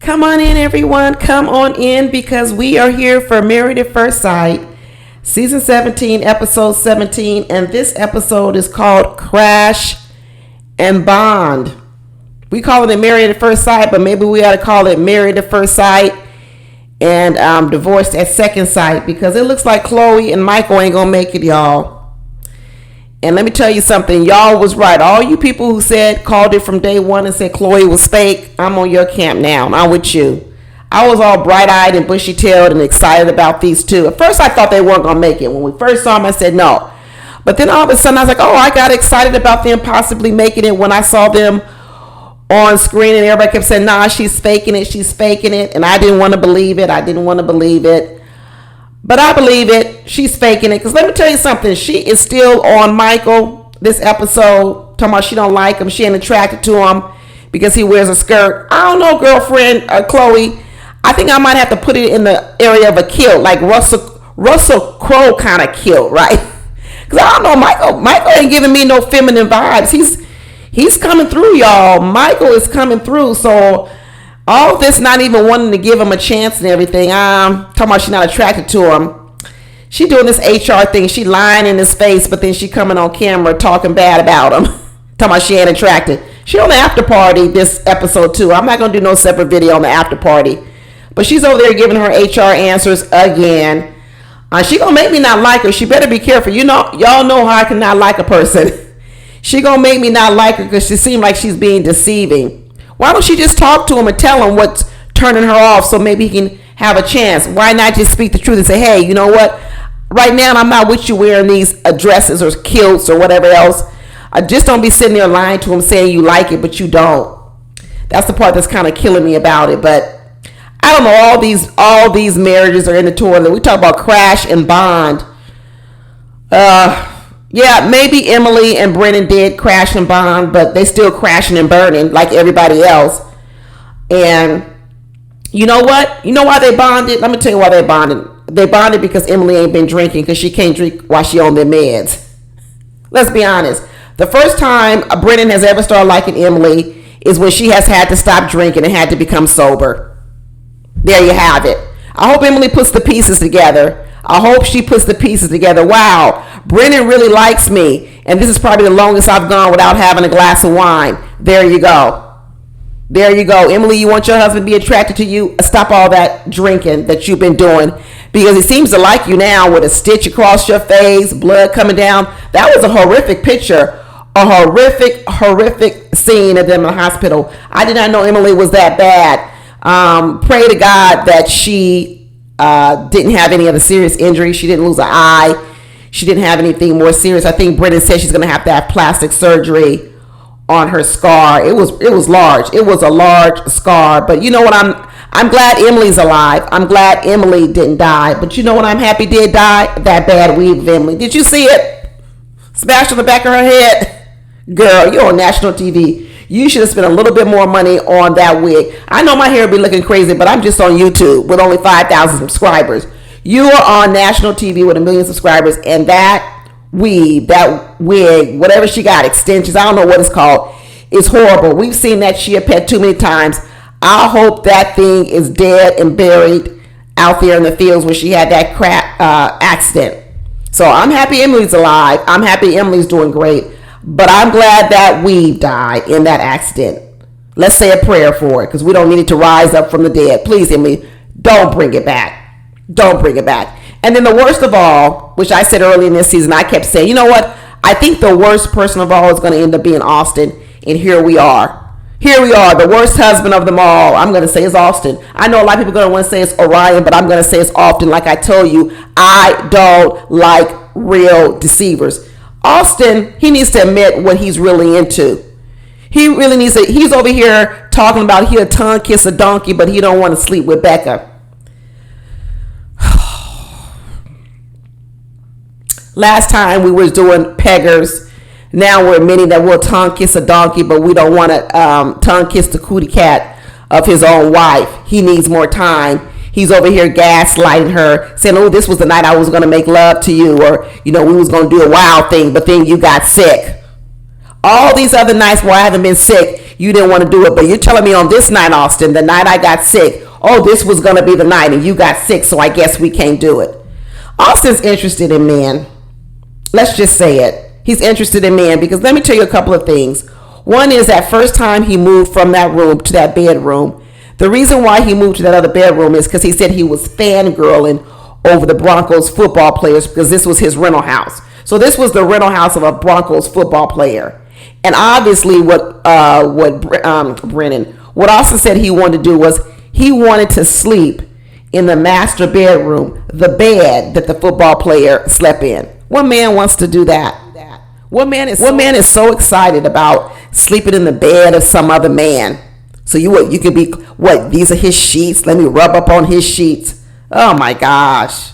Come on in, everyone. Come on in because we are here for Married at First Sight, Season 17, Episode 17. And this episode is called Crash and Bond. We call it Married at First Sight, but maybe we ought to call it Married at First Sight and Divorced at Second Sight, because it looks like Chloe and Michael ain't going to make it, y'all. And let me tell you something. Y'all was right. All you people who called it from day one and said Chloe was fake, I'm on your camp now. I'm with you. I was all bright-eyed and bushy-tailed and excited about these two. At first, I thought they weren't going to make it. When we first saw them, I said no. But then all of a sudden, I was like, oh, I got excited about them possibly making it when I saw them on screen. And everybody kept saying, nah, she's faking it. She's faking it. And I didn't want to believe it. But I believe it. She's faking it. Because let me tell you something. She is still on Michael this episode. Talking about she don't like him. She ain't attracted to him because he wears a skirt. I don't know, girlfriend, Chloe. I think I might have to put it in the area of a kilt. Like Russell Crowe kind of kilt, right? Because I don't know. Michael ain't giving me no feminine vibes. He's coming through, y'all. Michael is coming through. So all this not even wanting to give him a chance and everything. Talking about she's not attracted to him. She doing this HR thing. She lying in his face, but then she coming on camera talking bad about him. Talking about she ain't attracted. She on the after party this episode too. I'm not going to do no separate video on the after party. But she's over there giving her HR answers again. She going to make me not like her. She better be careful. You know, y'all know how I cannot like a person. She going to make me not like her because she seemed like she's being deceiving. Why don't she just talk to him and tell him what's turning her off so maybe he can have a chance? Why not just speak the truth and say, hey, you know what? Right now, I'm not with you wearing these dresses or kilts or whatever else. Just don't be sitting there lying to him saying you like it, but you don't. That's the part that's kind of killing me about it. But I don't know. All these marriages are in the toilet. We talk about crash and bond. Yeah, maybe Emily and Brennan did crash and bond, but they still crashing and burning like everybody else. And you know what? You know why they bonded? Let me tell you why they bonded. They bonded because Emily ain't been drinking because she can't drink while she on their meds. Let's be honest. The first time Brennan has ever started liking Emily is when she has had to stop drinking and had to become sober. There you have it. I hope Emily puts the pieces together. I hope she puts the pieces together. Wow, Brennan really likes me. And this is probably the longest I've gone without having a glass of wine. There you go. There you go. Emily, you want your husband to be attracted to you? Stop all that drinking that you've been doing. Because he seems to like you now with a stitch across your face, blood coming down. That was a horrific picture. A horrific scene at them in the hospital. I did not know Emily was that bad. Pray to God that she didn't have any other serious injuries. She didn't lose an eye. She didn't have anything more serious. I think Brennan said she's going to have plastic surgery on her scar. It was large. It was a large scar. But you know what? I'm glad Emily's alive. I'm glad Emily didn't die. But you know what? I'm happy did die? That bad weave of Emily. Did you see it? Smashed on the back of her head. Girl, you're on national TV. You should have spent a little bit more money on that wig. I know my hair will be looking crazy, but I'm just on YouTube with only 5,000 subscribers. You are on national TV with 1 million subscribers, and that weave, that wig, whatever she got, extensions, I don't know what it's called, is horrible. We've seen that Shea pet too many times. I hope that thing is dead and buried out there in the fields where she had that crap accident. So I'm happy Emily's alive. I'm happy Emily's doing great. But I'm glad that weave died in that accident. Let's say a prayer for it because we don't need it to rise up from the dead. Please, Emily, don't bring it back. Don't bring it back. And then the worst of all, which I said early in this season, I kept saying, you know what? I think the worst person of all is going to end up being Austin. And here we are. Here we are. The worst husband of them all, I'm going to say, is Austin. I know a lot of people are going to want to say it's Orion, but I'm going to say it's Austin. Like I told you, I don't like real deceivers. Austin, he needs to admit what he's really into. He really needs to. He's over here talking about he'll tongue kiss a donkey, but he don't want to sleep with Becca. Last time we was doing peggers. Now we're admitting that we'll tongue kiss a donkey, but we don't want to tongue kiss the cootie cat of his own wife. He needs more time. He's over here gaslighting her, saying, oh, this was the night I was going to make love to you, or, you know, we was going to do a wild thing, but then you got sick. All these other nights where I haven't been sick, you didn't want to do it. But you're telling me on this night, Austin, the night I got sick, oh, this was going to be the night and you got sick, so I guess we can't do it. Austin's interested in men. Let's just say it. He's interested in men because let me tell you a couple of things. One is that first time he moved from that room to that bedroom, the reason why he moved to that other bedroom is because he said he was fangirling over the Broncos football players because this was his rental house. So this was the rental house of a Broncos football player. And obviously what Austin said he wanted to do was he wanted to sleep in the master bedroom, the bed that the football player slept in. What man wants to do that? What man is so excited about sleeping in the bed of some other man? So you could be, what, these are his sheets? Let me rub up on his sheets. Oh my gosh.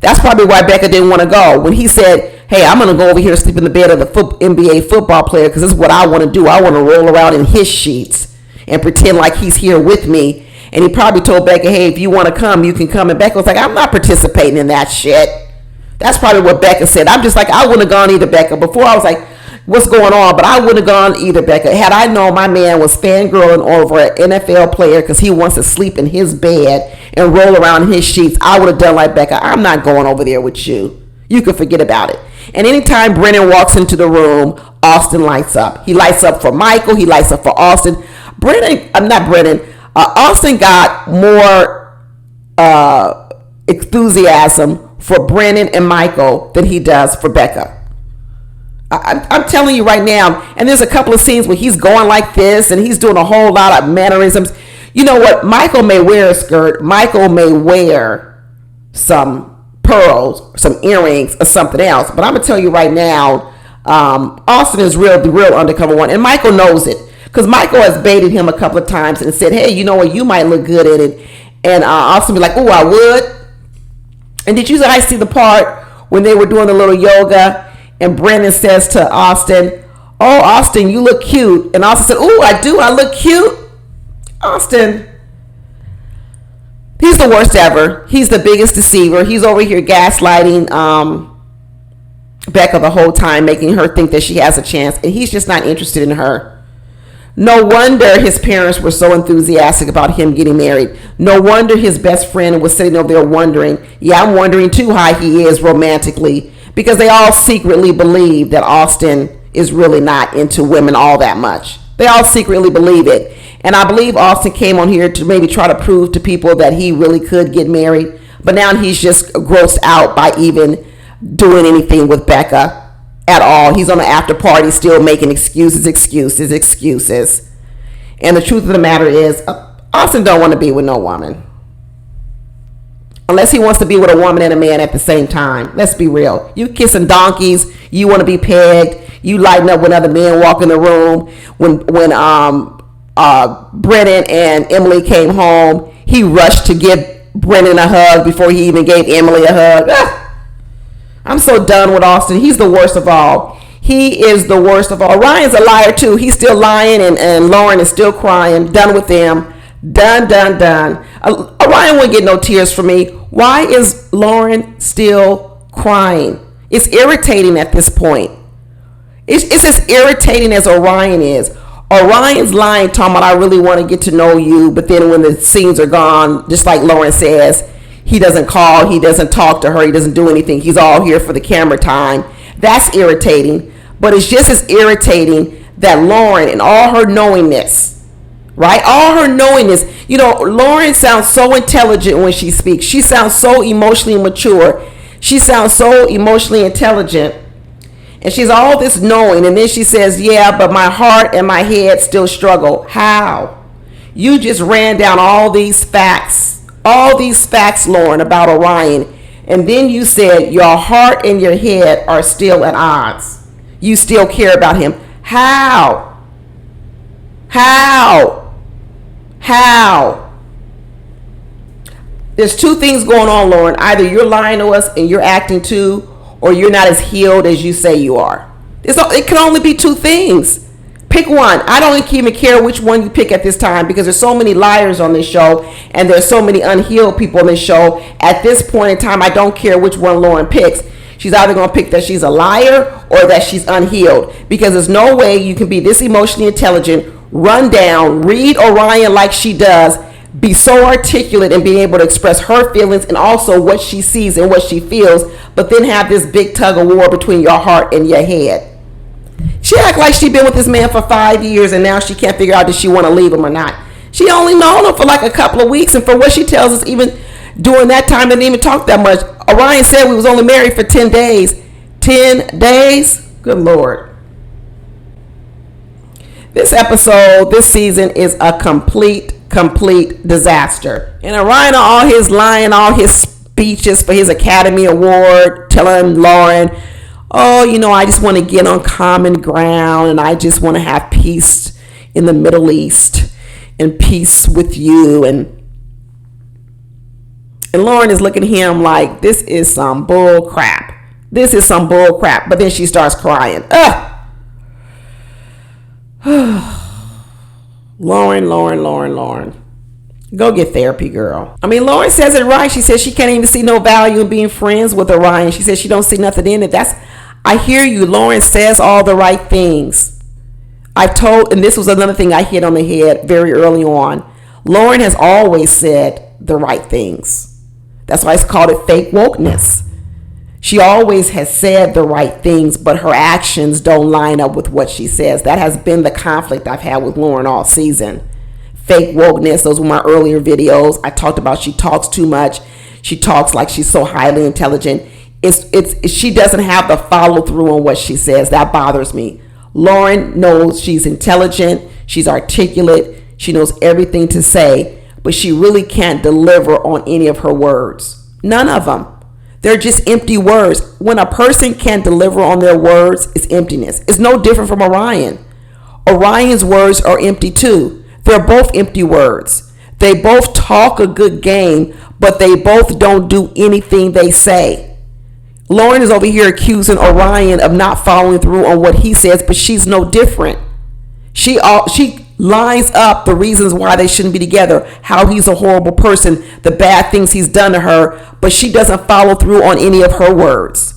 That's probably why Becca didn't want to go. When he said, hey, I'm going to go over here and sleep in the bed of the NBA football player because this is what I want to do. I want to roll around in his sheets and pretend like he's here with me. And he probably told Becca, hey, if you want to come, you can come. And Becca was like, I'm not participating in that shit. That's probably what Becca said. I'm just like, I wouldn't have gone either, Becca. Before I was like, what's going on? But I wouldn't have gone either, Becca. Had I known my man was fangirling over an NFL player because he wants to sleep in his bed and roll around in his sheets, I would have done like Becca. I'm not going over there with you. You can forget about it. And anytime Brennan walks into the room, Austin lights up. He lights up for Michael. He lights up for Austin. Austin got more enthusiasm for Brennan and Michael than he does for Becca. I'm telling you right now, and there's a couple of scenes where he's going like this and he's doing a whole lot of mannerisms. You know what? Michael may wear a skirt. Michael may wear some pearls, some earrings, or something else. But I'm going to tell you right now, Austin is the real undercover one. And Michael knows it. Because Michael has baited him a couple of times and said, hey, you know what? You might look good in it. And Austin be like, oh, I would. And did you guys see the part when they were doing the little yoga and Brennan says to Austin, oh, Austin, you look cute. And Austin said, oh, I do. I look cute. Austin, he's the worst ever. He's the biggest deceiver. He's over here gaslighting Becca the whole time, making her think that she has a chance. And he's just not interested in her. No wonder his parents were so enthusiastic about him getting married. No wonder his best friend was sitting over there wondering, yeah, I'm wondering too how he is romantically, because they all secretly believe that Austin is really not into women all that much. They all secretly believe it. And I believe Austin came on here to maybe try to prove to people that he really could get married. But now he's just grossed out by even doing anything with Becca at all. He's on the after party still making excuses. And the truth of the matter is, Austin don't want to be with no woman. Unless he wants to be with a woman and a man at the same time. Let's be real. You kissing donkeys. You want to be pegged. You lighting up when other men walk in the room. When Brennan and Emily came home, he rushed to give Brennan a hug before he even gave Emily a hug. I'm so done with Austin. He's the worst of all. He is the worst of all. Ryan's a liar too. He's still lying and Lauren is still crying. Done with them. Done. Ryan wouldn't get no tears from me. Why is Lauren still crying? It's irritating at this point. It's as irritating as Orion is. Orion's lying, talking about I really want to get to know you, but then when the scenes are gone, just like Lauren says, he doesn't call, he doesn't talk to her, he doesn't do anything. He's all here for the camera time. That's irritating. But it's just as irritating that Lauren, in all her knowingness, right? All her knowingness. You know, Lauren sounds so intelligent when she speaks. She sounds so emotionally mature. She sounds so emotionally intelligent. And she's all this knowing. And then she says, yeah, but my heart and my head still struggle. How? You just ran down all these facts, Lauren, about Orion. And then you said your heart and your head are still at odds. You still care about him. How? There's two things going on, Lauren. Either you're lying to us and you're acting too, or you're not as healed as you say you are. It can only be two things. Pick one. I don't even care which one you pick at this time because there's so many liars on this show and there's so many unhealed people on this show. At this point in time, I don't care which one Lauren picks. She's either going to pick that she's a liar or that she's unhealed, because there's no way you can be this emotionally intelligent, run down, read Orion like she does, be so articulate and being able to express her feelings and also what she sees and what she feels, but then have this big tug of war between your heart and your head. She act like she been with this man for 5 years and now she can't figure out, does she want to leave him or not. She only known him for like a couple of weeks, and for what she tells us, even during that time, they didn't even talk that much. Orion said we was only married for 10 days. 10 days? Good Lord. This episode, this season is a complete disaster. And Orion, all his lying, all his speeches for his Academy Award, telling Lauren, oh, you know, I just want to get on common ground and I just want to have peace in the Middle East and peace with you. And Lauren is looking at him like, this is some bull crap. This is some bull crap. But then she starts crying. Lauren. Go get therapy, girl. I mean, Lauren says it right. She says she can't even see no value in being friends with Orion. She says she don't see nothing in it. I hear you. Lauren says all the right things. And this was another thing I hit on the head very early on. Lauren has always said the right things. That's why it's called it fake wokeness. She always has said the right things, but her actions don't line up with what she says. That has been the conflict I've had with Lauren all season. Fake wokeness. Those were my earlier videos. I talked about she talks too much. She talks like she's so highly intelligent. She doesn't have the follow through on what she says. That bothers me. Lauren knows she's intelligent. She's articulate. She knows everything to say, but she really can't deliver on any of her words. None of them. They're just empty words. When a person can't deliver on their words, it's emptiness. It's no different from Orion. Orion's words are empty too. They're both empty words. They both talk a good game, but they both don't do anything they say. Lauren is over here accusing Orion of not following through on what he says, but she's no different. She lines up the reasons why they shouldn't be together, how he's a horrible person, the bad things he's done to her, but she doesn't follow through on any of her words.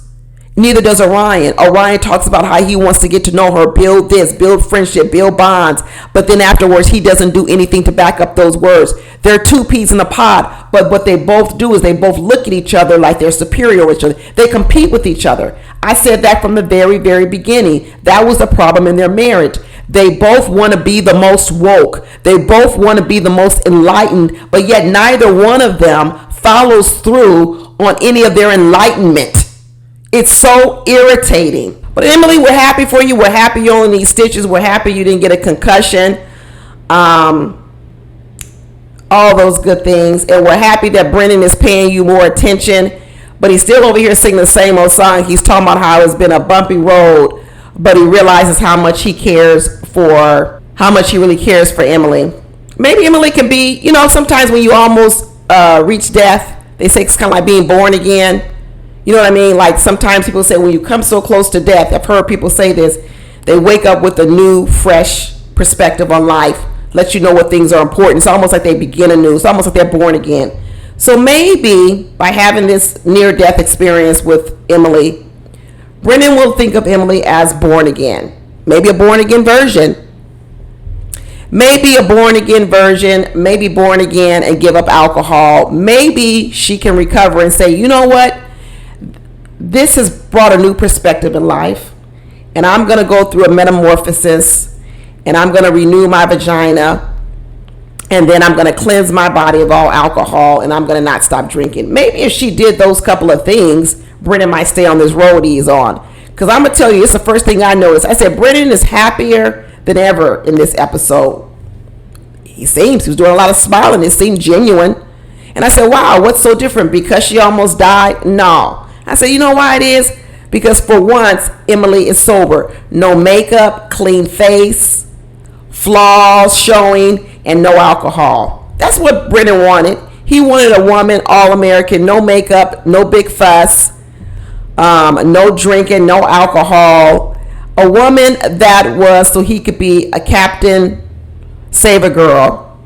Neither does Orion. Orion talks about how he wants to get to know her, build this, build friendship, build bonds, but then afterwards he doesn't do anything to back up those words. They're two peas in a pod, but what they both do is they both look at each other like they're superior to each other. They compete with each other. I said that from the very, very beginning. That was the problem in their marriage. They both want to be the most woke. They both want to be the most enlightened, but yet neither one of them follows through on any of their enlightenment. It's so irritating. But Emily, we're happy for you. We're happy you only need stitches. We're happy you didn't get a concussion. All those good things. And we're happy that Brennan is paying you more attention. But he's still over here singing the same old song. He's talking about how it's been a bumpy road, but he realizes how much he really cares for Emily. Maybe Emily can be, sometimes when you almost reach death, they say it's kind of like being born again. You know what I mean? Like sometimes people say when you come so close to death, I've heard people say this, they wake up with a new, fresh perspective on life, let you know what things are important. It's almost like they begin anew. It's almost like they're born again. So maybe by having this near-death experience with Emily, Brennan will think of Emily as born again. Maybe a born again version. Maybe born again and give up alcohol. Maybe she can recover and say, you know what? This has brought a new perspective in life, and I'm going to go through a metamorphosis, and I'm going to renew my vagina, and then I'm going to cleanse my body of all alcohol, and I'm going to not stop drinking. Maybe if she did those couple of things, Brennan might stay on this road he's on. Because I'm going to tell you, it's the first thing I noticed. I said, Brennan is happier than ever in this episode. He was doing a lot of smiling. It seemed genuine. And I said, wow, what's so different? Because she almost died? No. I said, you know why it is? Because for once, Emily is sober. No makeup, clean face, flaws showing, and no alcohol. That's what Brennan wanted. He wanted a woman, all American, no makeup, no big fuss, no drinking, no alcohol. A woman that was so he could be a captain, save a girl.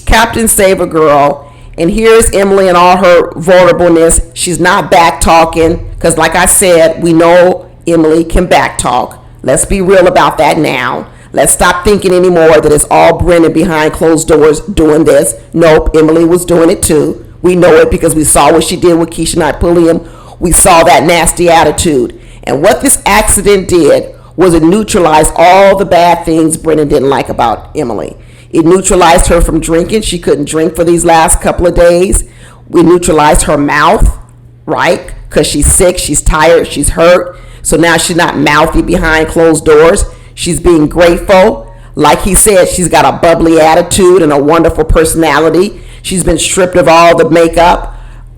Captain, save a girl. And here's Emily in all her vulnerableness. She's not back talking because, like I said, we know Emily can back talk. Let's be real about that now. Let's stop thinking anymore that it's all Brennan behind closed doors doing this. Nope, Emily was doing it too. We know it because we saw what she did with Keisha not Pulliam. We saw that nasty attitude. And what this accident did was it neutralized all the bad things Brennan didn't like about Emily. It neutralized her from drinking. She couldn't drink for these last couple of days. We neutralized her mouth, right? Because she's sick, she's tired, she's hurt. So now she's not mouthy behind closed doors. She's being grateful. Like he said, she's got a bubbly attitude and a wonderful personality. She's been stripped of all the makeup,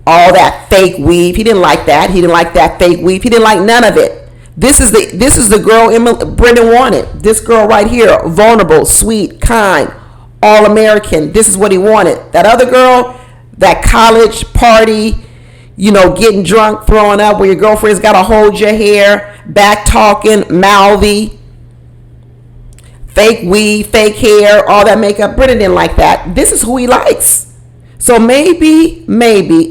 all that fake weave. He didn't like that. He didn't like that fake weave. He didn't like none of it. This is the girl Brendan wanted. This girl right here, vulnerable, sweet, kind, all American. This is what he wanted. That other girl, that college party, getting drunk, throwing up, where your girlfriend's got to hold your hair, back talking, mouthy, fake weave, fake hair, all that makeup. Brendan didn't like that. This is who he likes. So maybe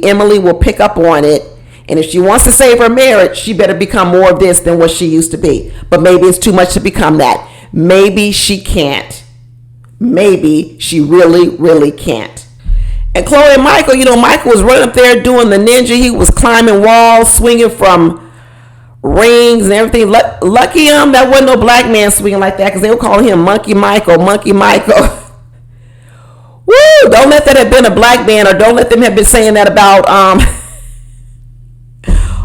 Emily will pick up on it. And if she wants to save her marriage, she better become more of this than what she used to be. But maybe it's too much to become that. Maybe she can't. Maybe she really, really can't. And Chloe and Michael, Michael was running up there doing the ninja. He was climbing walls, swinging from rings and everything. Lucky him, that wasn't no black man swinging like that, because they were calling him Monkey Michael. Woo! Don't let that have been a black man, or don't let them have been saying that about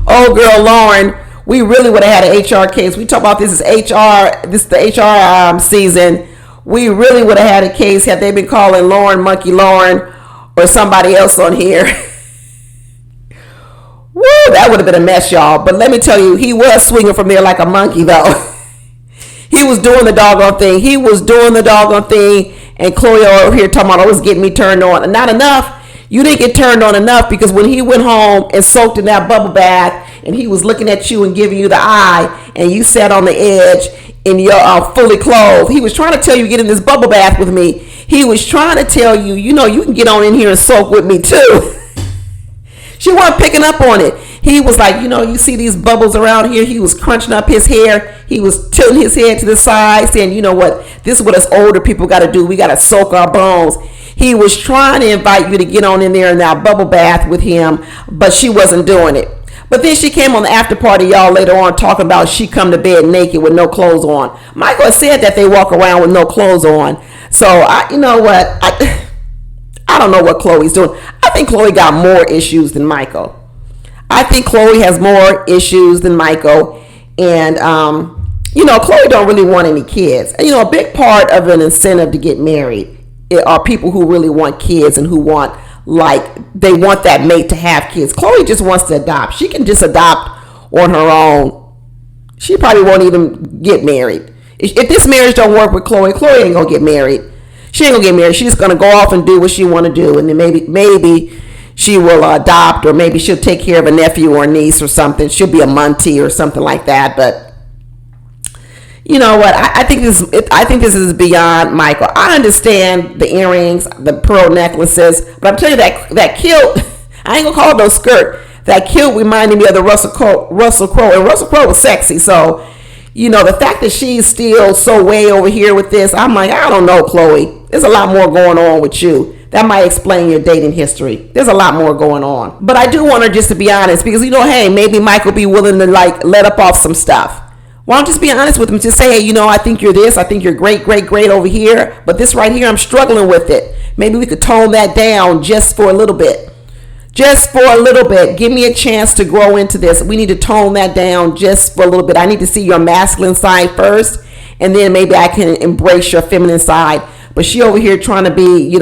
old girl Lauren. We really would have had an HR case. We talk about this is HR. This is the HR season. We really would have had a case had they been calling Lauren Monkey Lauren or somebody else on here. Woo! That would have been a mess, y'all. But let me tell you, he was swinging from there like a monkey, though. He was doing the doggone thing. And Chloe over here talking about, was getting me turned on. And not enough. You didn't get turned on enough, because when he went home and soaked in that bubble bath and he was looking at you and giving you the eye and you sat on the edge and you're fully clothed, he was trying to tell you, get in this bubble bath with me. He was trying to tell you, you can get on in here and soak with me too. She wasn't picking up on it. He was like, you see these bubbles around here. He was crunching up his hair. He was tilting his head to the side saying, you know what, this is what us older people got to do. We got to soak our bones. He was trying to invite you to get on in there in that bubble bath with him, but she wasn't doing it. But then she came on the after party, y'all, later on, talking about she come to bed naked with no clothes on. Michael said that they walk around with no clothes on. So, I don't know what Chloe's doing. I think Chloe got more issues than Michael. I think Chloe has more issues than Michael. And, Chloe don't really want any kids. A big part of an incentive to get married are people who really want kids and who want, they want that mate to have kids. Chloe just wants to adopt. She can just adopt on her own. She probably won't even get married. If this marriage don't work with Chloe ain't gonna get married. She ain't gonna get married. She's just gonna go off and do what she want to do, and then maybe she will adopt, or maybe she'll take care of a nephew or a niece or something. She'll be a Muntie or something like that. But you know what? I think this is beyond Michael. I understand the earrings, the pearl necklaces, but I'm telling you that kilt. I ain't gonna call it no skirt. That kilt reminded me of the Russell Crowe, and Russell Crowe was sexy. So, the fact that she's still so way over here with this, I'm like, I don't know, Chloe. There's a lot more going on with you. That might explain your dating history. There's a lot more going on. But I do want her just to be honest, because hey, maybe Michael be willing to let up off some stuff. Why don't you just be honest with him? Just say, hey, I think you're this. I think you're great over here. But this right here, I'm struggling with it. Maybe we could tone that down just for a little bit. Just for a little bit. Give me a chance to grow into this. We need to tone that down just for a little bit. I need to see your masculine side first, and then maybe I can embrace your feminine side. But she over here trying to be,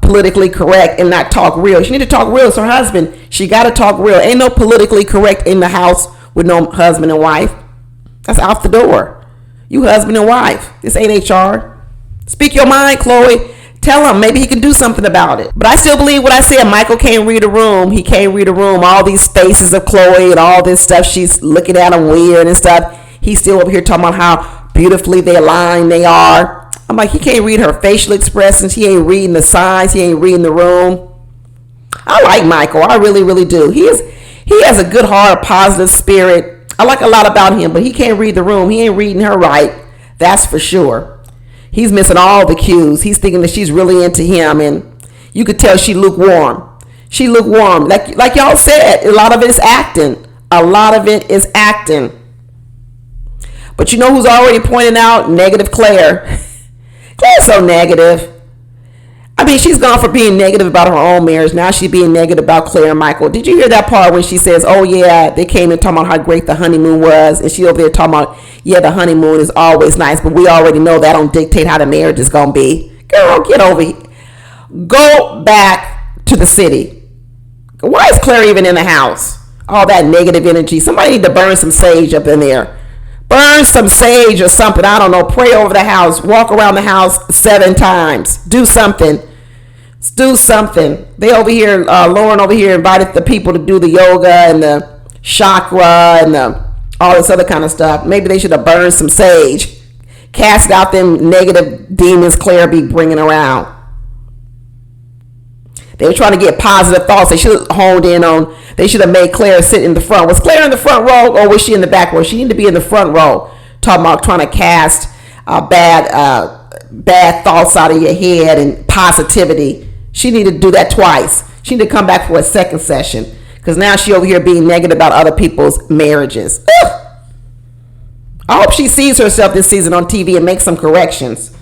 politically correct and not talk real. She need to talk real. It's her husband. She got to talk real. Ain't no politically correct in the house with no husband and wife. That's out the door. You husband and wife. This ain't HR. Speak your mind, Chloe. Tell him. Maybe he can do something about it. But I still believe what I said. Michael can't read a room. He can't read a room. All these faces of Chloe and all this stuff. She's looking at him weird and stuff. He's still over here talking about how beautifully they align they are. I'm like, he can't read her facial expressions. He ain't reading the signs. He ain't reading the room. I like Michael. I really, really do. He has a good heart, a positive spirit. I like a lot about him, but he can't read the room. He ain't reading her right. That's for sure. He's missing all the cues. He's thinking that she's really into him, and you could tell she lukewarm. She lukewarm. Like y'all said, a lot of it is acting. A lot of it is acting. But you know who's already pointing out? Negative Claire. Claire's so negative. I mean, she's gone for being negative about her own marriage. Now she's being negative about Claire and Michael. Did you hear that part when she says, oh, yeah, they came in talking about how great the honeymoon was. And she over there talking about, yeah, the honeymoon is always nice. But we already know that don't dictate how the marriage is going to be. Girl, get over here. Go back to the city. Why is Claire even in the house? All that negative energy. Somebody need to burn some sage up in there. Burn some sage or something. I don't know. Pray over the house. Walk around the house 7 times. Do something. Do something. They over here, Lauren over here invited the people to do the yoga and the chakra and all this other kind of stuff. Maybe they should have burned some sage. Cast out them negative demons Claire be bringing around. They were trying to get positive thoughts. They should have honed in on, they should have made Claire sit in the front. Was Claire in the front row or was she in the back row? She needed to be in the front row. Talking about trying to cast bad thoughts out of your head and positivity. She needed to do that twice. She needed to come back for a second session. Because now she over here being negative about other people's marriages. Ugh. I hope she sees herself this season on TV and makes some corrections.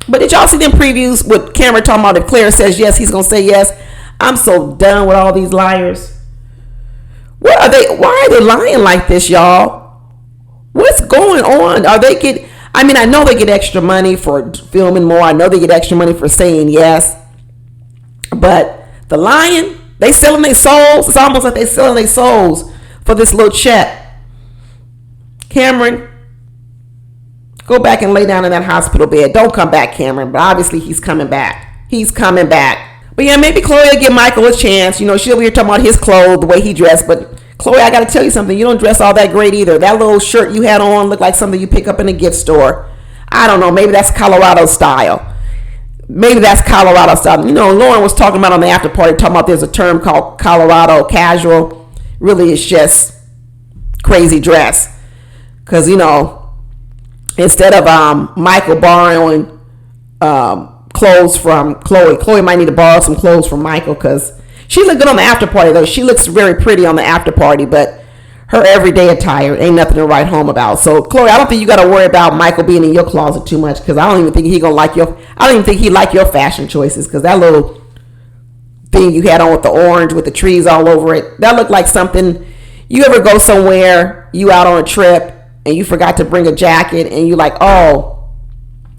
But did y'all see them previews with Cameron talking about if Claire says yes, he's going to say yes? I'm so done with all these liars. Why are they lying like this, y'all? What's going on? I know they get extra money for filming more. I know they get extra money for saying yes. But the lying, they selling their souls. It's almost like they selling their souls for this little check. Cameron, go back and lay down in that hospital bed. Don't come back, Cameron. But obviously he's coming back. He's coming back. But yeah, maybe Chloe will give Michael a chance. You know, she'll be here talking about his clothes, the way he dressed. But Chloe, I got to tell you something. You don't dress all that great either. That little shirt you had on looked like something you pick up in a gift store. I don't know. Maybe that's Colorado style. Maybe that's Colorado style. You know, Lauren was talking about on the after party, talking about there's a term called Colorado casual. Really, it's just crazy dress. Because, you know, instead of Michael borrowing clothes from Chloe might need to borrow some clothes from Michael because she looked good on the after party, though. She looks very pretty on the after party, but her everyday attire ain't nothing to write home about. So, Chloe, I don't think you got to worry about Michael being in your closet too much because I don't even think he like your fashion choices because that little thing you had on with the orange with the trees all over it, that looked like something. You ever go somewhere, you out on a trip, and you forgot to bring a jacket, and you're like, oh,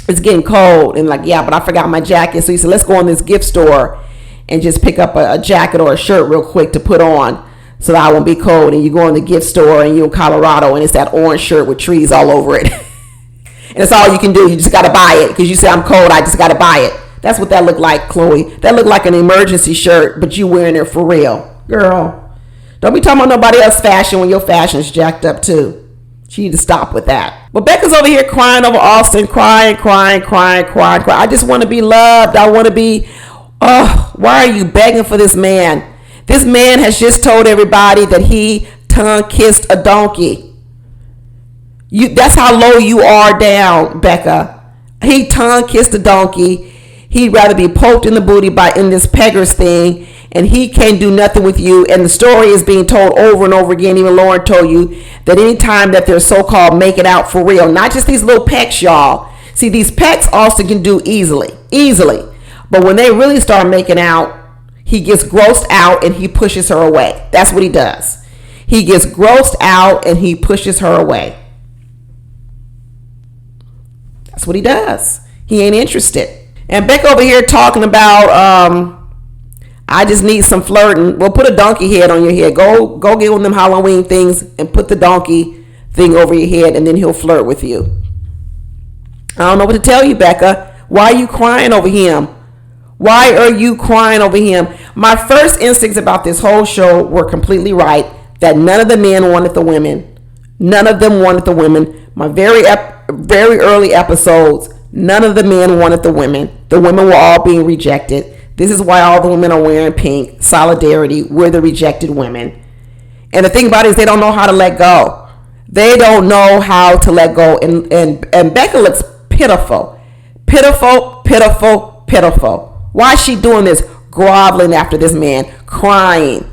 it's getting cold. And like, yeah, but I forgot my jacket. So you said, let's go in this gift store and just pick up a jacket or a shirt real quick to put on so that I won't be cold. And you go in the gift store, and you're in Colorado, and it's that orange shirt with trees all over it. And that's all you can do. You just got to buy it because you say, I'm cold. I just got to buy it. That's what that looked like, Chloe. That looked like an emergency shirt, but you wearing it for real. Girl, don't be talking about nobody else's fashion when your fashion's jacked up too. She need to stop with that. But Becca's over here crying over Austin, crying. I just want to be loved. I want to be, why are you begging for this man? This man has just told everybody that he tongue kissed a donkey. That's how low you are down, Becca. He tongue kissed a donkey. He'd rather be poked in the booty in this peggers thing, and he can't do nothing with you. And the story is being told over and over again. Even Lauren told you that anytime that they're so-called make it out for real, not just these little pecks, y'all. See, these pecks Austin can do easily. But when they really start making out, he gets grossed out and he pushes her away. That's what he does. He gets grossed out and he pushes her away. That's what he does. He ain't interested. And Becca over here talking about, I just need some flirting. Well, put a donkey head on your head. Go get one of them Halloween things and put the donkey thing over your head, and then he'll flirt with you. I don't know what to tell you, Becca. Why are you crying over him? Why are you crying over him? My first instincts about this whole show were completely right, that none of the men wanted the women. None of them wanted the women. My very early episodes, None of the men wanted the women. The women were all being rejected. This is why all the women are wearing pink. Solidarity. We're the rejected women. And the thing about it is they don't know how to let go. They don't know how to let go. And Becca looks pitiful. Pitiful, pitiful, pitiful. Why is she doing this? Groveling after this man. Crying.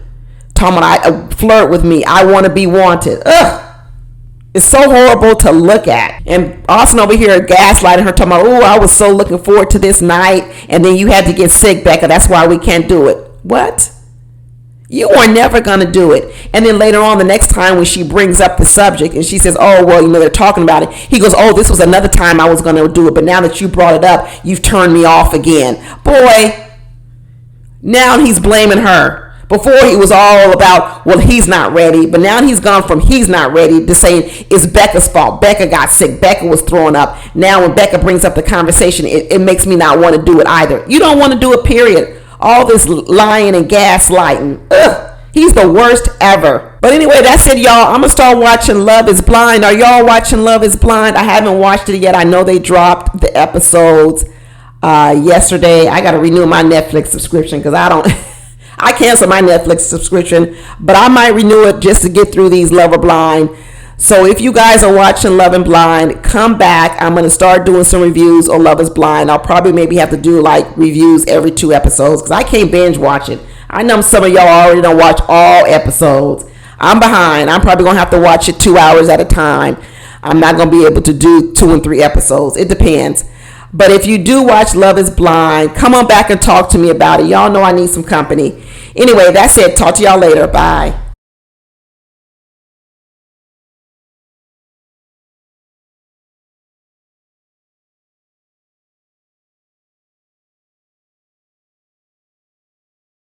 Talking about, I flirt with me. I want to be wanted. Ugh. It's so horrible to look at. And Austin over here gaslighting her, talking about, oh, I was so looking forward to this night, and then you had to get sick, Becca. That's why we can't do it. What? You are never going to do it. And then later on, the next time when she brings up the subject and she says, oh, well, they're talking about it. He goes, oh, this was another time I was going to do it. But now that you brought it up, you've turned me off again. Boy, now he's blaming her. Before he was all about, well, he's not ready. But now he's gone from he's not ready to saying it's Becca's fault. Becca got sick. Becca was throwing up. Now when Becca brings up the conversation, it makes me not want to do it either. You don't want to do it, period. All this lying and gaslighting. Ugh. He's the worst ever. But anyway, that's it, y'all. I'm going to start watching Love is Blind. Are y'all watching Love is Blind? I haven't watched it yet. I know they dropped the episodes yesterday. I got to renew my Netflix subscription because I canceled my Netflix subscription, but I might renew it just to get through these Love is Blind. So if you guys are watching Love is Blind, come back. I'm going to start doing some reviews on Love is Blind. I'll probably maybe have to do like reviews every 2 episodes because I can't binge watch it. I know some of y'all already don't watch all episodes. I'm behind. I'm probably going to have to watch it 2 hours at a time. I'm not going to be able to do 2 and 3 episodes. It depends. But if you do watch Love is Blind, come on back and talk to me about it. Y'all know I need some company. Anyway, that's it. Talk to y'all later. Bye.